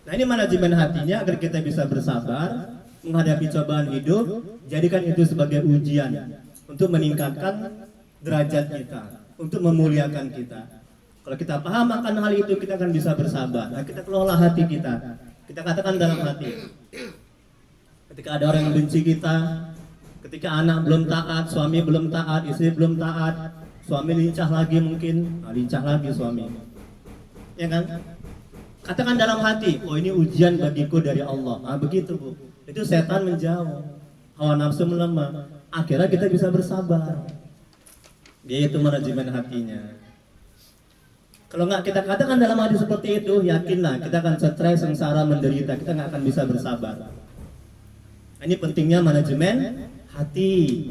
Nah ini manajemen hatinya agar kita bisa bersabar menghadapi cobaan hidup. Jadikan itu sebagai ujian untuk meningkatkan derajat kita, untuk memuliakan kita. Kalau kita paham akan hal itu, kita akan bisa bersabar. Nah kita kelola hati kita. Kita katakan dalam hati, ketika ada orang yang benci kita, ketika anak belum taat, suami belum taat, istri belum taat, suami lincah lagi mungkin, lincah lagi suami, ya kan? Katakan dalam hati, oh ini ujian bagiku dari Allah. Begitu bu, itu setan menjauh, hawa nafsu melemah, akhirnya kita bisa bersabar. Dia itu manajemen hatinya. Kalau nggak kita katakan dalam hati seperti itu, yakinlah kita akan stres, sengsara, menderita, kita nggak akan bisa bersabar. Ini pentingnya manajemen hati.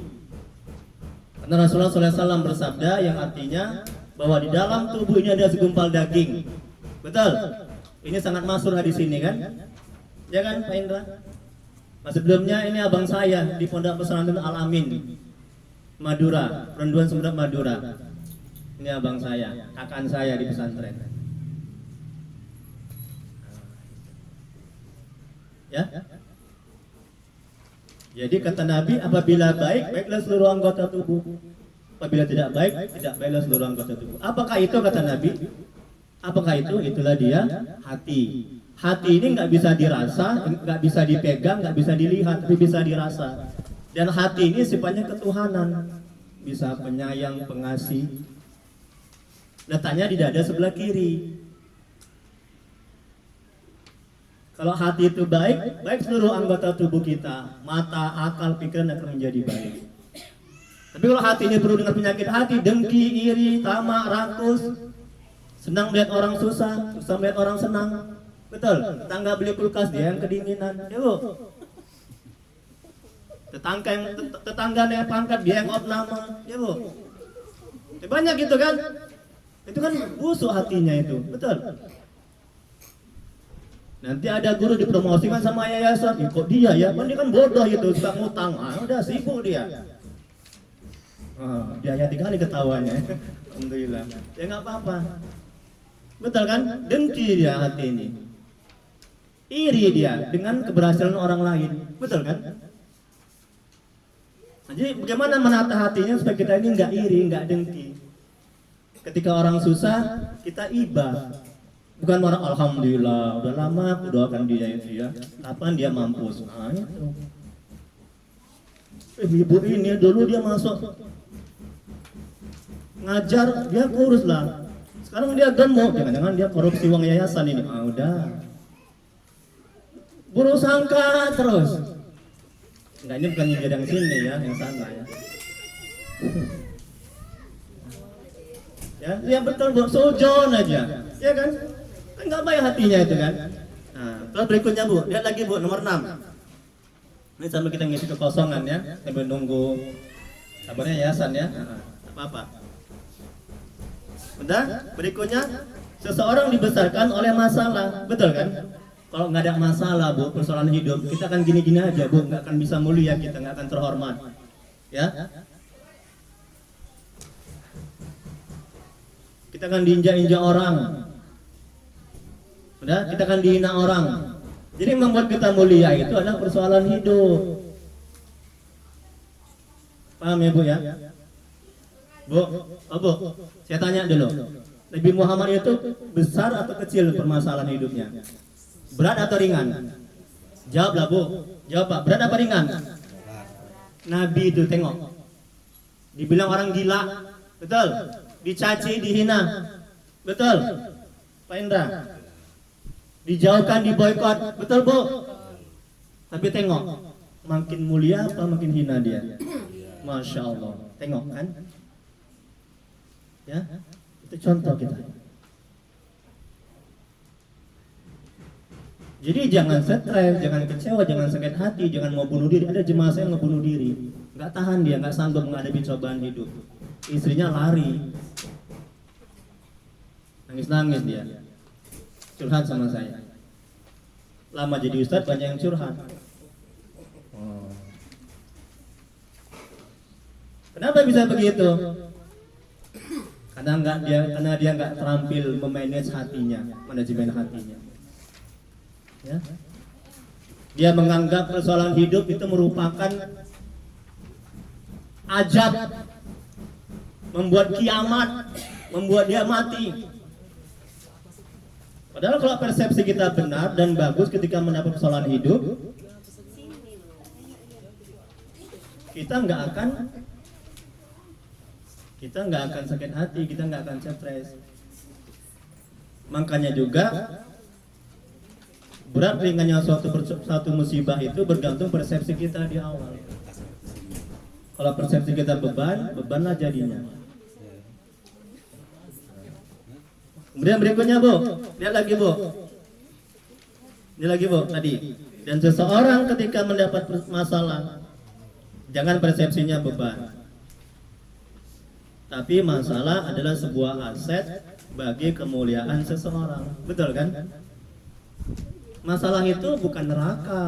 Karena Rasulullah SAW bersabda yang artinya bahwa di dalam tubuh ini ada segumpal daging. Betul? Ini sangat masyhur hadis ini kan? Ya kan Pak Indra? Sebelumnya ini abang saya di Pondok Pesantren Al Amin, Madura, Renduan Sumedang Madura. Ini abang saya, kakak saya di pesantren. Ya? Jadi kata Nabi, apabila baik, baiklah seluruh anggota tubuh. Apabila tidak baik, tidak baiklah seluruh anggota tubuh. Apakah itu kata Nabi? Apakah itu? Itulah dia hati. Hati ini nggak bisa dirasa, nggak bisa dipegang, nggak bisa dilihat, tapi bisa dirasa. Dan hati ini sifatnya ketuhanan, bisa penyayang, pengasih. Letaknya di dada sebelah kiri. Kalau hati itu baik, baik seluruh anggota tubuh kita, mata, akal, pikiran akan menjadi baik. Tapi kalau hati ini penuh dengan penyakit hati, dengki, iri, tamak, rakus, senang melihat orang susah, susah melihat orang senang. Betul, tetangga beli kulkas dia yang kedinginan, ya bu. Tetangga yang pangkat dia yang out nama, ya bu. Ya, banyak gitu kan? Itu kan busuk hatinya itu, betul. Nanti ada guru dipromosikan sama yayasan, kok dia ya, kan dia kan bodoh itu, suka ngutang, udah sibuk dia. Dia hati kali ketawanya, alhamdulillah. Ya nggak apa-apa, betul kan? Dengki dia hati ini, iri dia dengan keberhasilan orang lain, betul kan? Jadi bagaimana menata hatinya supaya kita ini nggak iri, nggak dengki. Ketika orang susah, kita iba. Bukan orang alhamdulillah, udah lama aku doakan dia itu ya. Kapan dia mampus? Nah itu. Ibu ini dulu dia masuk ngajar, dia kurus lah. Sekarang dia gemuk, jangan-jangan dia korupsi uang yayasan ini. Udah. Buruk sangka terus. Enggak, ini bukan yang sini ya, yang sana ya. Ya, yang betul bu, sujon aja, ya kan? Kan nggak baik hatinya itu kan? Nah, terus berikutnya bu, lihat lagi bu, nomor 6. Ini sambil kita ngisi kekosongan ya, sambil nunggu kabarnya yayasan ya. Apa-apa. Udah, berikutnya seseorang dibesarkan oleh masalah, betul kan? Kalau nggak ada masalah bu, persoalan hidup, kita akan gini-gini aja bu, nggak akan bisa mulia, kita nggak akan terhormat, ya? Kita akan diinjak-injak orang, udah, kita akan dihina orang. Jadi membuat kita mulia itu adalah persoalan hidup. Paham ya bu ya? Bu, bu, saya tanya dulu, Nabi Muhammad itu besar atau kecil permasalahan hidupnya? Berat atau ringan? Jawablah bu, jawab pak, berat apa ringan? Nabi itu tengok, dibilang orang gila, betul? Dicaci, dihina, betul? Pak Indra, dijauhkan, diboikot, betul bu? Tapi tengok, makin mulia apa makin hina dia? Masya Allah, tengok kan? Ya, itu contoh kita. Jadi jangan stres, jangan kecewa, jangan sakit hati, jangan mau bunuh diri. Ada jemaah saya yang ngebunuh diri, nggak tahan dia, nggak sanggup menghadapi cobaan hidup. Istrinya lari, nangis-nangis dia, curhat sama saya. Lama jadi ustadz banyak yang curhat. Kenapa bisa begitu? Karena dia nggak terampil memanage hatinya, manajemen hatinya. Ya. Dia menganggap persoalan hidup itu merupakan ajab, membuat kiamat, membuat dia mati. Padahal kalau persepsi kita benar dan bagus ketika mendapat persoalan hidup, kita nggak akan sakit hati, kita nggak akan stres. Makanya juga berat ringannya suatu musibah itu bergantung persepsi kita di awal. Kalau persepsi kita bebanlah jadinya. Kemudian berikutnya Bu, lihat lagi Bu. Ini lagi Bu tadi. Dan seseorang ketika mendapat masalah, jangan persepsinya beban. Tapi masalah adalah sebuah aset bagi kemuliaan seseorang. Betul kan? Masalah itu bukan neraka.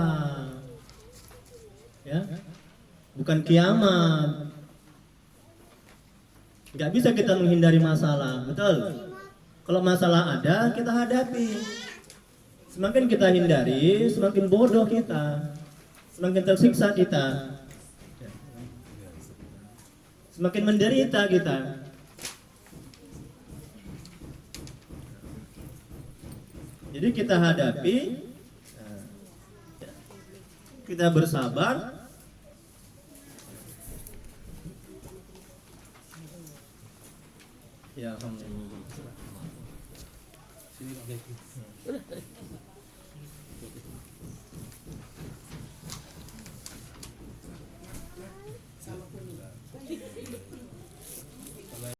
Ya. Bukan kiamat. Gak bisa kita menghindari masalah, betul? Kalau masalah ada, kita hadapi. Semakin kita hindari, semakin bodoh kita, semakin tersiksa kita, semakin menderita kita. Jadi kita hadapi, kita bersabar. Ya, alhamdulillah.